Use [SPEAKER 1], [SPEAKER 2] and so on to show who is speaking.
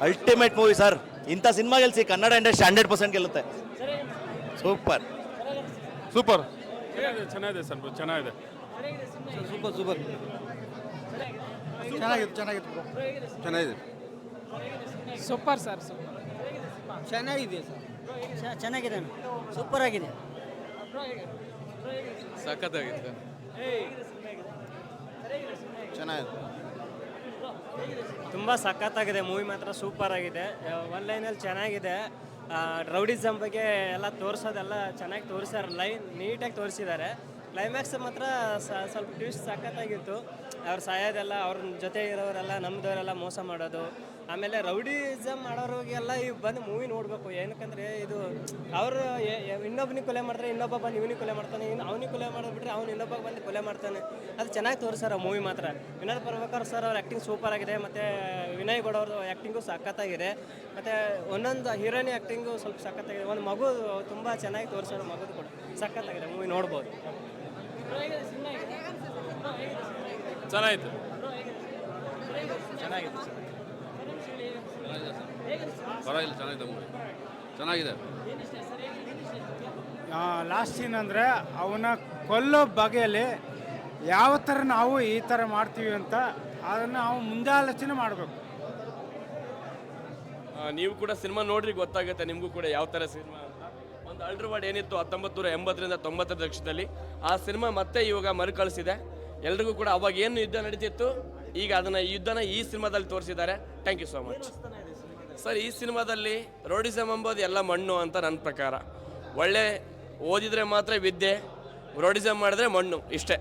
[SPEAKER 1] Ultimate movie sir. ಇಂಥ cinema ಗೆಲ್ಸಿ Kannada industry 100% ಗೆಲ್ಲುತ್ತೆ. ಸೂಪರ್
[SPEAKER 2] ಸೂಪರ್ ಚೆನ್ನಾಗಿದೆ ಸರ್, ಚೆನ್ನಾಗಿದೆ.
[SPEAKER 3] ಸೂಪರ್ ಸೂಪರ್
[SPEAKER 2] ಚೆನ್ನಾಗಿದೆ.
[SPEAKER 4] ಸೂಪರ್ ಸರ್, ಸೂಪರ್
[SPEAKER 3] ಚೆನ್ನಾಗಿದೆ ಸರ್, ಚೆನ್ನಾಗಿದೆ, ಸೂಪರ್ ಆಗಿದೆ.
[SPEAKER 2] ಸಖತ್ತಾಗಿದೆ.
[SPEAKER 1] ಚೆನ್ನಾಗಿದೆ.
[SPEAKER 5] ತುಂಬ ಸಖತ್ತಾಗಿದೆ ಮೂವಿ, ಮಾತ್ರ ಸೂಪರ್ ಆಗಿದೆ. ಒನ್ ಲೈನಲ್ಲಿ ಚೆನ್ನಾಗಿದೆ. ರೌಡಿಸಮ್ ಬಗ್ಗೆ ಎಲ್ಲ ತೋರಿಸೋದೆಲ್ಲ ಚೆನ್ನಾಗಿ ತೋರಿಸ್ಯಾರ, ನೀಟಾಗಿ ತೋರಿಸಿದ್ದಾರೆ. ಕ್ಲೈಮ್ಯಾಕ್ಸ್ ಮಾತ್ರ ಸ್ವಲ್ಪ ಟ್ವಿಸ್ಟ್ ಸಖತ್ತಾಗಿತ್ತು. ಅವ್ರು ಸಾಯೋದೆಲ್ಲ, ಅವ್ರ ಜೊತೆ ಇರೋರೆಲ್ಲ ನಮ್ಮದವರೆಲ್ಲ ಮೋಸ ಮಾಡೋದು, ಆಮೇಲೆ ರೌಡಿಸಮ್ ಮಾಡೋರಿಗೆಲ್ಲ ಈಗ ಬಂದು ಮೂವಿ ನೋಡಬೇಕು. ಏನಕ್ಕಂದರೆ ಇದು ಅವರು ಇನ್ನೊಬ್ಬನಿಗೆ ಕೊಲೆ ಮಾಡ್ತಾರೆ, ಇನ್ನೊಬ್ಬ ಬಂದು ಇವನಿಗೆ ಕೊಲೆ ಮಾಡ್ತಾನೆ, ಅವನಿಗೆ ಕೊಲೆ ಮಾಡಿಬಿಟ್ರೆ ಅವ್ನು ಇನ್ನೊಬ್ಬ ಬಂದು ಕೊಲೆ ಮಾಡ್ತಾನೆ. ಅದು ಚೆನ್ನಾಗಿ ತೋರಿಸ್ಯಾರ ಮೂವಿ ಮಾತ್ರ. ವಿನೋದ್ ಪ್ರಭಾಕರ್ ಸರ್ ಅವ್ರ ಆ್ಯಕ್ಟಿಂಗ್ ಸೂಪರ್ ಆಗಿದೆ, ಮತ್ತು ವಿನಯ್ ಗೌಡ ಅವ್ರದ್ದು ಆ್ಯಕ್ಟಿಂಗು ಸಖತ್ತಾಗಿದೆ, ಮತ್ತು ಒಂದೊಂದು ಹೀರೋಯಿನ್ ಆ್ಯಕ್ಟಿಂಗು ಸ್ವಲ್ಪ ಸಖತ್ತಾಗಿದೆ. ಒಂದು ಮಗು ತುಂಬ ಚೆನ್ನಾಗಿ ತೋರಿಸ್ಯಾರ, ಮಗುದು ಕೂಡ ಸಖತ್ತಾಗಿದೆ ಮೂವಿ, ನೋಡ್ಬೋದು.
[SPEAKER 2] ಚೆನ್ನಾಗಿತ್ತು. ಪರವಾಗಿಲ್ಲ, ಚೆನ್ನಾಗಿದೆ ಮೂವಿ, ಚೆನ್ನಾಗಿದೆ.
[SPEAKER 4] ಲಾಸ್ಟ್ ಸೀನ್ ಅಂದರೆ ಅವನ ಕೊಲ್ಲೋ ಬಗೆಯಲ್ಲಿ ಯಾವ ಥರ ನಾವು ಈ ಥರ ಮಾಡ್ತೀವಿ ಅಂತ ಅದನ್ನು ನಾವು ಮುಂದಾಲೋಚನೆ ಮಾಡಬೇಕು.
[SPEAKER 2] ನೀವು ಕೂಡ ಸಿನಿಮಾ ನೋಡ್ರಿ, ಗೊತ್ತಾಗುತ್ತೆ ನಿಮಗೂ ಕೂಡ ಯಾವ ಥರ ಸಿನಿಮಾ ಅಂತ. ಒಂದು ಅಲ್ಟ್ರ್ ವರ್ಡ್ ಏನಿತ್ತು 1980ರಿಂದ 90ರ ದಶಕದಲ್ಲಿ, ಆ ಸಿನಿಮಾ ಮತ್ತೆ ಇವಾಗ ಮರುಕಳಿಸಿದೆ ಎಲ್ರಿಗೂ ಕೂಡ. ಅವಾಗ ಏನು ಯುದ್ಧ ನಡೀತಿತ್ತು, ಈಗ ಅದನ್ನು ಯುದ್ಧನ ಈ ಸಿನಿಮಾದಲ್ಲಿ ತೋರಿಸಿದ್ದಾರೆ. Thank you so much sir. ಈ ಸಿನಿಮಾದಲ್ಲಿ ರೋಡಿಸಮ್ ಎಂಬುದು ಎಲ್ಲ ಮಣ್ಣು ಅಂತ ನನ್ನ ಪ್ರಕಾರ. ಒಳ್ಳೆ ಓದಿದರೆ ಮಾತ್ರ ವಿದ್ಯೆ, ರೋಡಿಸಮ್ ಮಾಡಿದ್ರೆ ಮಣ್ಣು, ಇಷ್ಟೇ.